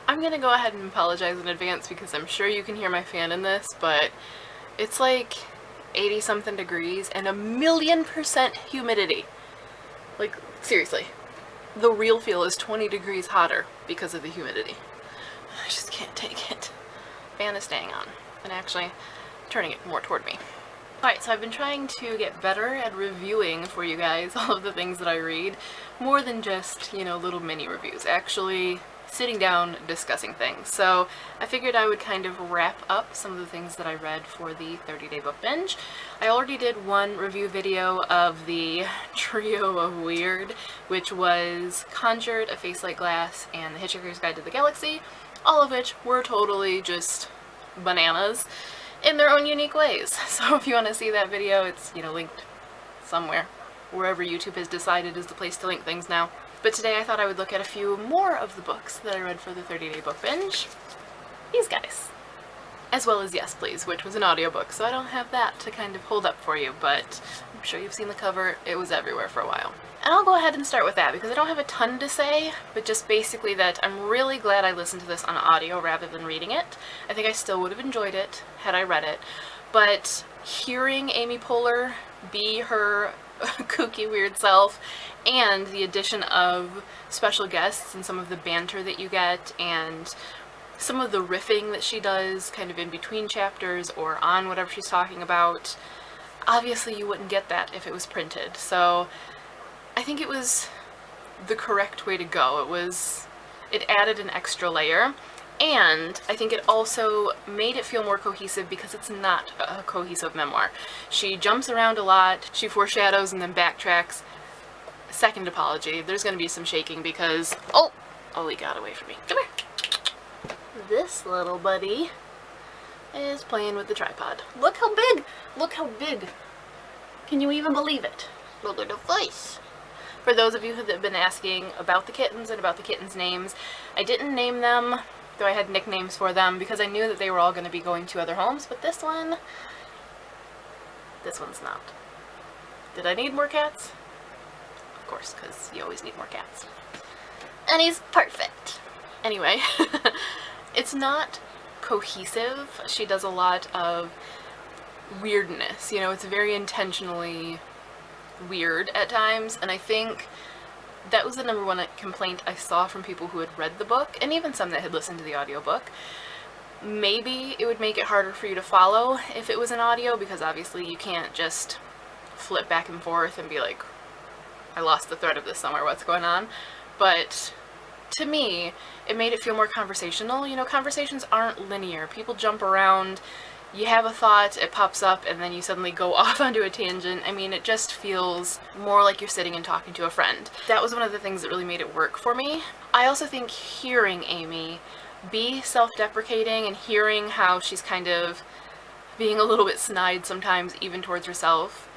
I'm gonna go ahead and apologize in advance because I'm sure you can hear my fan in this, but it's like 80 something degrees and 1,000,000% humidity. Like, seriously. The real feel is 20 degrees hotter because of the humidity. I just can't take it. Fan is staying on and actually turning it more toward me. Alright, so I've been trying to get better at reviewing for you guys all of the things that I read, more than just, you know, little mini reviews, actually sitting down discussing things. So I figured I would kind of wrap up some of the things that I read for the 30-day book binge. I already did one review video of the trio of weird, which was Conjured, A Face Like Glass, and The Hitchhiker's Guide to the Galaxy, all of which were totally just bananas in their own unique ways. So if you want to see that video, it's, you know, linked somewhere, wherever YouTube has decided is the place to link things now. But today I thought I would look at a few more of the books that I read for the 30-day book binge. These guys. As well as Yes Please, which was an audiobook, so I don't have that to kind of hold up for you, but I'm sure you've seen the cover. It was everywhere for a while. And I'll go ahead and start with that because I don't have a ton to say, but just basically that I'm really glad I listened to this on audio rather than reading it. I think I still would have enjoyed it had I read it, but hearing Amy Poehler be her kooky weird self, and the addition of special guests and some of the banter that you get and some of the riffing that she does kind of in between chapters or on whatever she's talking about, obviously you wouldn't get that if it was printed. So I think it was the correct way to go. It added an extra layer, and I think it also made it feel more cohesive because it's not a cohesive memoir. She jumps around a lot, she foreshadows and then backtracks. Second apology, there's going to be some shaking because, oh, he got away from me. Come here. This little buddy is playing with the tripod. Look how big! Look how big! Can you even believe it? Look at the face! For those of you who have been asking about the kittens and about the kittens' names, I didn't name them, though I had nicknames for them, because I knew that they were all going to be going to other homes, but this one's not. Did I need more cats? Of course, because you always need more cats. And he's perfect! Anyway, it's not cohesive. She does a lot of weirdness, you know, it's very intentionally weird at times, and I think that was the number one complaint I saw from people who had read the book, and even some that had listened to the audiobook. Maybe it would make it harder for you to follow if it was an audio, because obviously you can't just flip back and forth and be like, I lost the thread of this somewhere, what's going on? But to me, it made it feel more conversational. You know, conversations aren't linear. People jump around. You have a thought, it pops up, and then you suddenly go off onto a tangent. I mean, it just feels more like you're sitting and talking to a friend. That was one of the things that really made it work for me. I also think hearing Amy be self-deprecating and hearing how she's kind of being a little bit snide sometimes, even towards herself,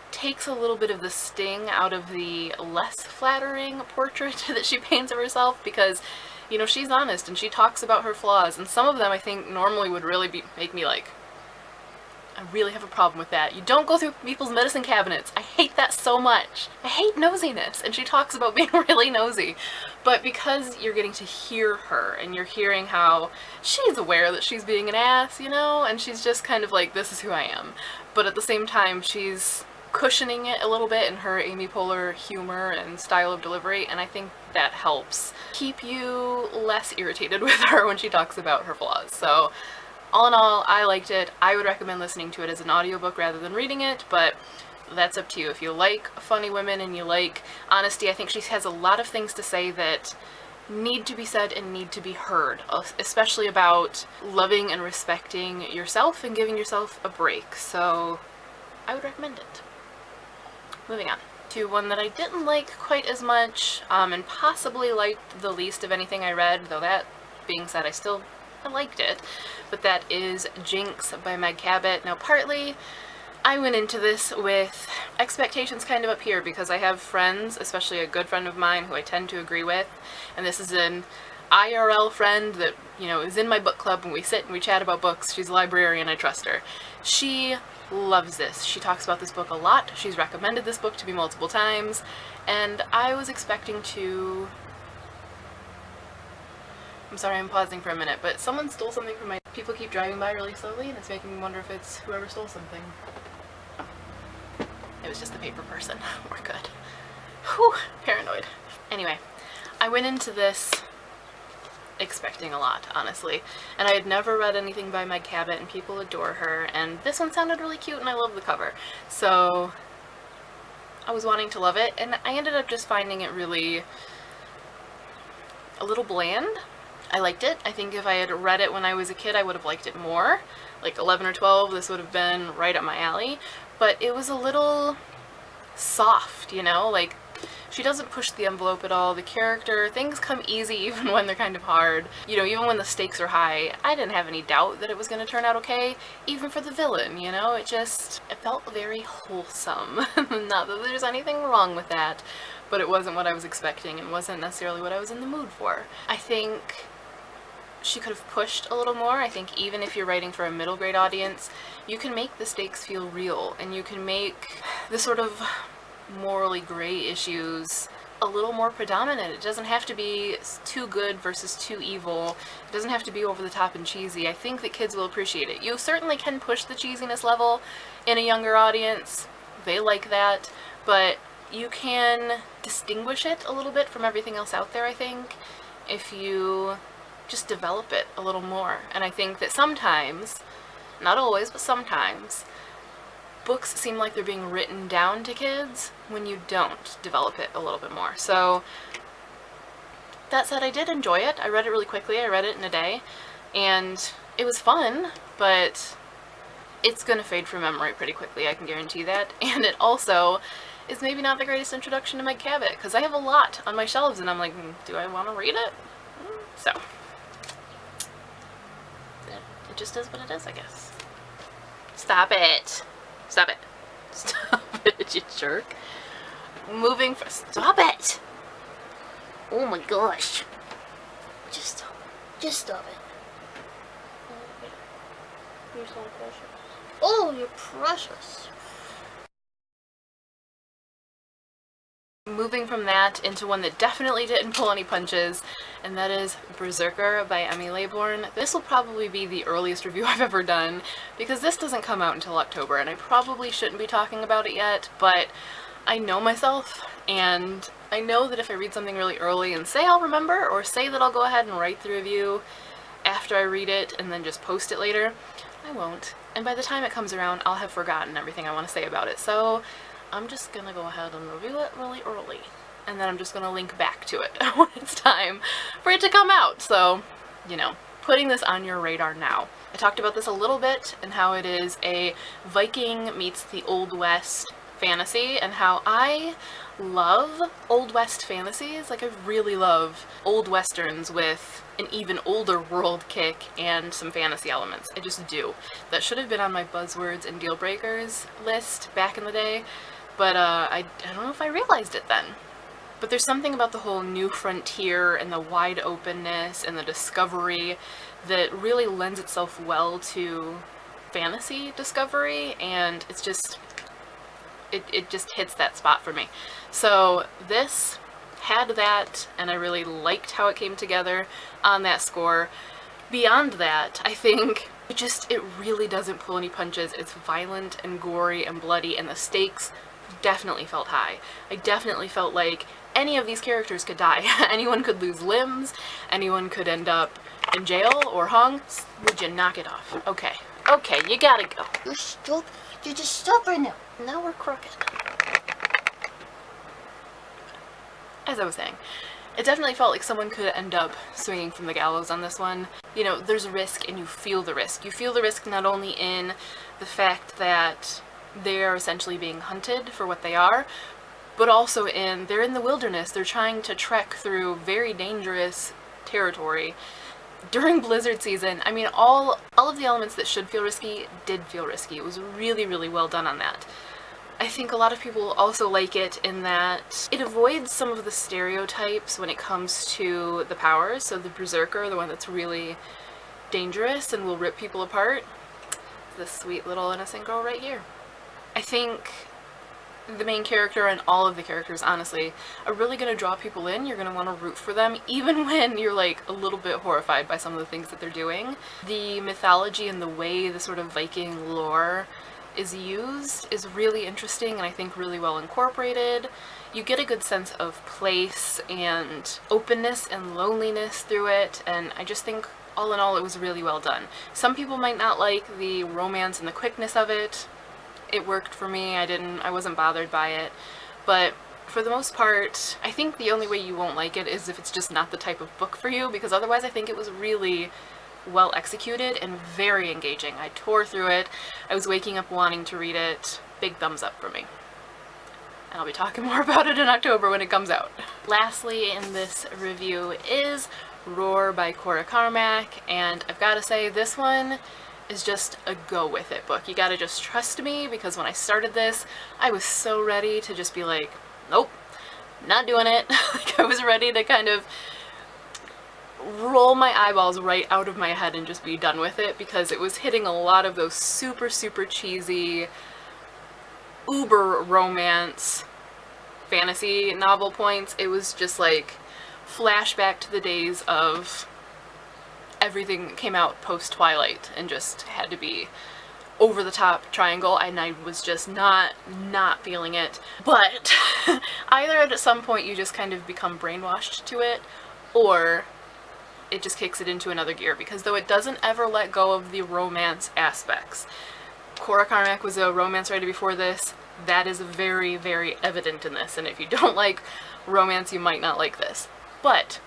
takes a little bit of the sting out of the less flattering portrait that she paints of herself, because you know, she's honest and she talks about her flaws, and some of them I think normally would really make me like, I really have a problem with that. You don't go through people's medicine cabinets. I hate that so much. I hate nosiness, and she talks about being really nosy. But because you're getting to hear her and you're hearing how she's aware that she's being an ass, you know, and she's just kind of like, this is who I am. But at the same time, she's cushioning it a little bit in her Amy Poehler humor and style of delivery, and I think that helps keep you less irritated with her when she talks about her flaws. So all in all, I liked it. I would recommend listening to it as an audiobook rather than reading it, but that's up to you. If you like funny women and you like honesty, I think she has a lot of things to say that need to be said and need to be heard, especially about loving and respecting yourself and giving yourself a break. So I would recommend it. Moving on to one that I didn't like quite as much, and possibly liked the least of anything I read, though that being said, I liked it, but that is JINX by Meg Cabot. Now, partly I went into this with expectations kind of up here because I have friends, especially a good friend of mine who I tend to agree with, and this is an IRL friend that, you know, is in my book club and we sit and we chat about books. She's a librarian, I trust her. She loves this. She talks about this book a lot. She's recommended this book to me multiple times, and I was expecting to I'm sorry I'm pausing for a minute, but someone stole something from my... People keep driving by really slowly, and it's making me wonder if it's whoever stole something. It was just the paper person. We're good. Whew, paranoid. Anyway, I went into this expecting a lot, honestly. And I had never read anything by Meg Cabot, and people adore her, and this one sounded really cute, and I love the cover. So I was wanting to love it, and I ended up just finding it really a little bland. I liked it. I think if I had read it when I was a kid, I would have liked it more. Like 11 or 12, this would have been right up my alley. But it was a little soft, you know? Like, she doesn't push the envelope at all. The character, things come easy even when they're kind of hard. You know, even when the stakes are high, I didn't have any doubt that it was going to turn out okay, even for the villain, you know? It felt very wholesome. Not that there's anything wrong with that, but it wasn't what I was expecting and wasn't necessarily what I was in the mood for. I think she could have pushed a little more. I think even if you're writing for a middle grade audience, you can make the stakes feel real, and you can make the sort of morally gray issues a little more predominant. It doesn't have to be too good versus too evil. It doesn't have to be over the top and cheesy. I think that kids will appreciate it. You certainly can push the cheesiness level in a younger audience. They like that, but you can distinguish it a little bit from everything else out there, I think, if you just develop it a little more. And I think that sometimes, not always, but sometimes, books seem like they're being written down to kids when you don't develop it a little bit more. So that said, I did enjoy it. I read it really quickly. I read it in a day, and it was fun, but it's gonna fade from memory pretty quickly, I can guarantee that. And it also is maybe not the greatest introduction to Meg Cabot, because I have a lot on my shelves and I'm like, do I want to read it? So it just is what it is, I guess. Stop it. Stop it. Stop it, you jerk. Stop it! Oh my gosh. Just stop it. You're so precious. Oh, you're precious. Moving from that into one that definitely didn't pull any punches, and that is Berserker by Emmy Laybourne. This will probably be the earliest review I've ever done, because this doesn't come out until October, and I probably shouldn't be talking about it yet, but I know myself, and I know that if I read something really early and say I'll remember, or say that I'll go ahead and write the review after I read it and then just post it later, I won't. And by the time it comes around, I'll have forgotten everything I want to say about it. So I'm just gonna go ahead and review it really early, and then I'm just gonna link back to it when it's time for it to come out. So, you know, putting this on your radar now. I talked about this a little bit, and how it is a Viking meets the Old West fantasy, and how I love Old West fantasies. Like, I really love old westerns with an even older world kick and some fantasy elements. I just do. That should have been on my buzzwords and deal breakers list back in the day, but I don't know if I realized it then. But there's something about the whole new frontier and the wide openness and the discovery that really lends itself well to fantasy discovery, and it's just, it just hits that spot for me. So this had that, and I really liked how it came together on that score. Beyond that, I think it really doesn't pull any punches. It's violent and gory and bloody, and the stakes definitely felt high. I definitely felt like any of these characters could die. Anyone could lose limbs, anyone could end up in jail or hung. Would you knock it off? Okay, you gotta go. You're stupid. You're just stupid now. Now we're crooked. As I was saying, it definitely felt like someone could end up swinging from the gallows on this one. You know, there's risk, and you feel the risk. You feel the risk not only in the fact that they're essentially being hunted for what they are, but also they're in the wilderness. They're trying to trek through very dangerous territory during blizzard season. I mean, all of the elements that should feel risky did feel risky. It was really, really well done on that. I think a lot of people also like it in that it avoids some of the stereotypes when it comes to the powers. So the Berserker, the one that's really dangerous and will rip people apart, this sweet little innocent girl right here. I think the main character and all of the characters, honestly, are really going to draw people in. You're going to want to root for them, even when you're like a little bit horrified by some of the things that they're doing. The mythology and the way the sort of Viking lore is used is really interesting and I think really well incorporated. You get a good sense of place and openness and loneliness through it, and I just think all in all it was really well done. Some people might not like the romance and the quickness of it. It worked for me. I wasn't bothered by it, but for the most part, I think the only way you won't like it is if it's just not the type of book for you, because otherwise I think it was really well executed and very engaging. I tore through it. I was waking up wanting to read it. Big thumbs up for me. And I'll be talking more about it in October when it comes out. Lastly in this review is Roar by Cora Carmack, and I've got to say this one is just a go with it book. You gotta just trust me, because when I started this, I was so ready to just be like, nope, not doing it. Like, I was ready to kind of roll my eyeballs right out of my head and just be done with it, because it was hitting a lot of those super, super cheesy, uber romance fantasy novel points. It was just like flashback to the days of everything that came out post-Twilight and just had to be over-the-top triangle, and I was just not feeling it. But either at some point you just kind of become brainwashed to it, or it just kicks it into another gear, because though it doesn't ever let go of the romance aspects. Cora Carmack was a romance writer before this. That is very, very evident in this, and if you don't like romance, you might not like this. But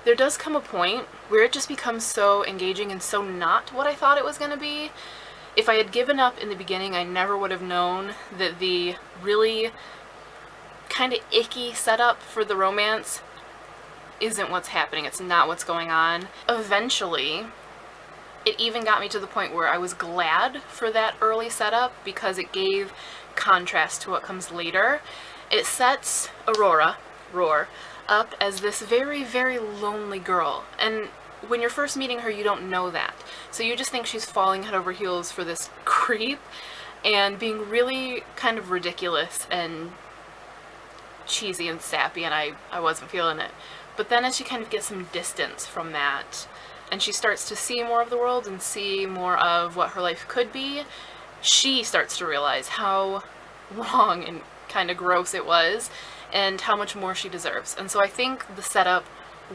there does come a point where it just becomes so engaging and so not what I thought it was going to be. If I had given up in the beginning, I never would have known that the really kind of icky setup for the romance isn't what's happening. It's not what's going on. Eventually, it even got me to the point where I was glad for that early setup, because it gave contrast to what comes later. It sets Roar, up as this very, very lonely girl, and when you're first meeting her you don't know that, so you just think she's falling head over heels for this creep and being really kind of ridiculous and cheesy and sappy, and I wasn't feeling it. But then as she kind of gets some distance from that and she starts to see more of the world and see more of what her life could be, she starts to realize how wrong and kind of gross it was and how much more she deserves. And so I think the setup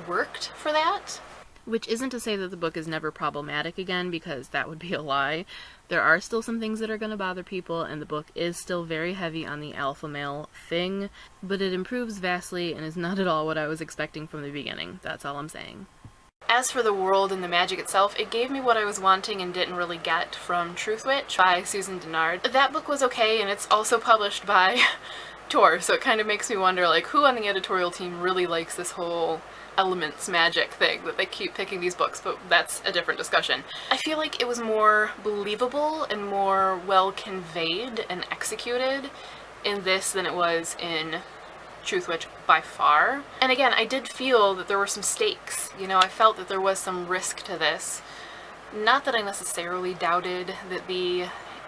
worked for that. Which isn't to say that the book is never problematic again, because that would be a lie. There are still some things that are going to bother people, and the book is still very heavy on the alpha male thing, but it improves vastly and is not at all what I was expecting from the beginning. That's all I'm saying. As for the world and the magic itself, it gave me what I was wanting and didn't really get from Truthwitch by Susan Dennard. That book was okay, and it's also published by Tor, so it kind of makes me wonder, like, who on the editorial team really likes this whole elements magic thing that they keep picking these books, but that's a different discussion. I feel like it was more believable and more well conveyed and executed in this than it was in Truthwitch by far. And again, I did feel that there were some stakes. You know, I felt that there was some risk to this. Not that I necessarily doubted that the,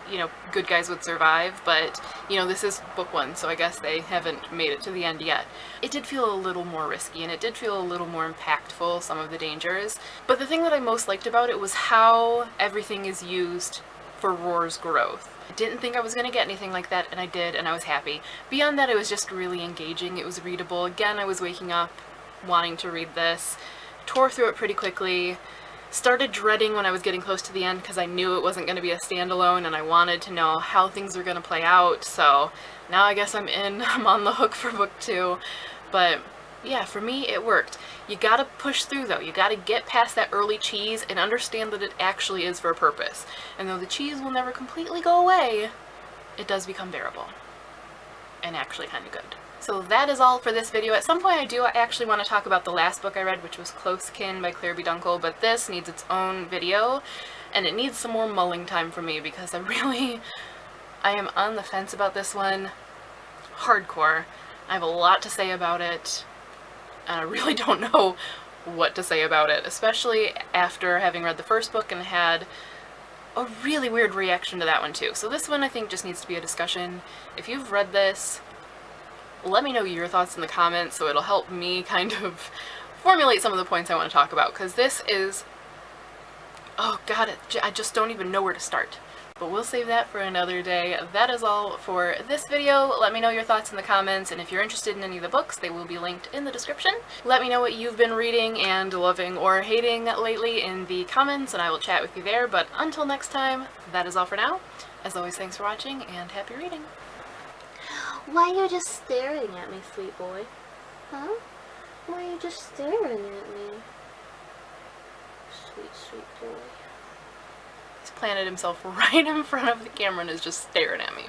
you know, good guys would survive, but, you know, this is book one, so I guess they haven't made it to the end yet. It did feel a little more risky, and it did feel a little more impactful, some of the dangers. But the thing that I most liked about it was how everything is used for Roar's growth. I didn't think I was going to get anything like that, and I did, and I was happy. Beyond that, it was just really engaging. It was readable. Again, I was waking up wanting to read this. Tore through it pretty quickly. Started dreading when I was getting close to the end, because I knew it wasn't going to be a standalone and I wanted to know how things were going to play out, so now I guess I'm in. I'm on the hook for book 2. But yeah, for me it worked. You gotta push through though. You gotta get past that early cheese and understand that it actually is for a purpose. And though the cheese will never completely go away, it does become bearable and actually kind of good. So that is all for this video. At some point I actually want to talk about the last book I read, which was Close Kin by Claire B. Dunkel, but this needs its own video, and it needs some more mulling time for me, because I am on the fence about this one. Hardcore. I have a lot to say about it, and I really don't know what to say about it, especially after having read the first book and had a really weird reaction to that one too. So this one I think just needs to be a discussion. If you've read this, let me know your thoughts in the comments so it'll help me kind of formulate some of the points I want to talk about, because this is, oh god, I just don't even know where to start. But we'll save that for another day. That is all for this video. Let me know your thoughts in the comments, and if you're interested in any of the books, they will be linked in the description. Let me know what you've been reading and loving or hating lately in the comments, and I will chat with you there. But until next time, that is all for now. As always, thanks for watching, and happy reading. Why are you just staring at me, sweet boy? Huh? Why are you just staring at me? Sweet, sweet boy. He's planted himself right in front of the camera and is just staring at me.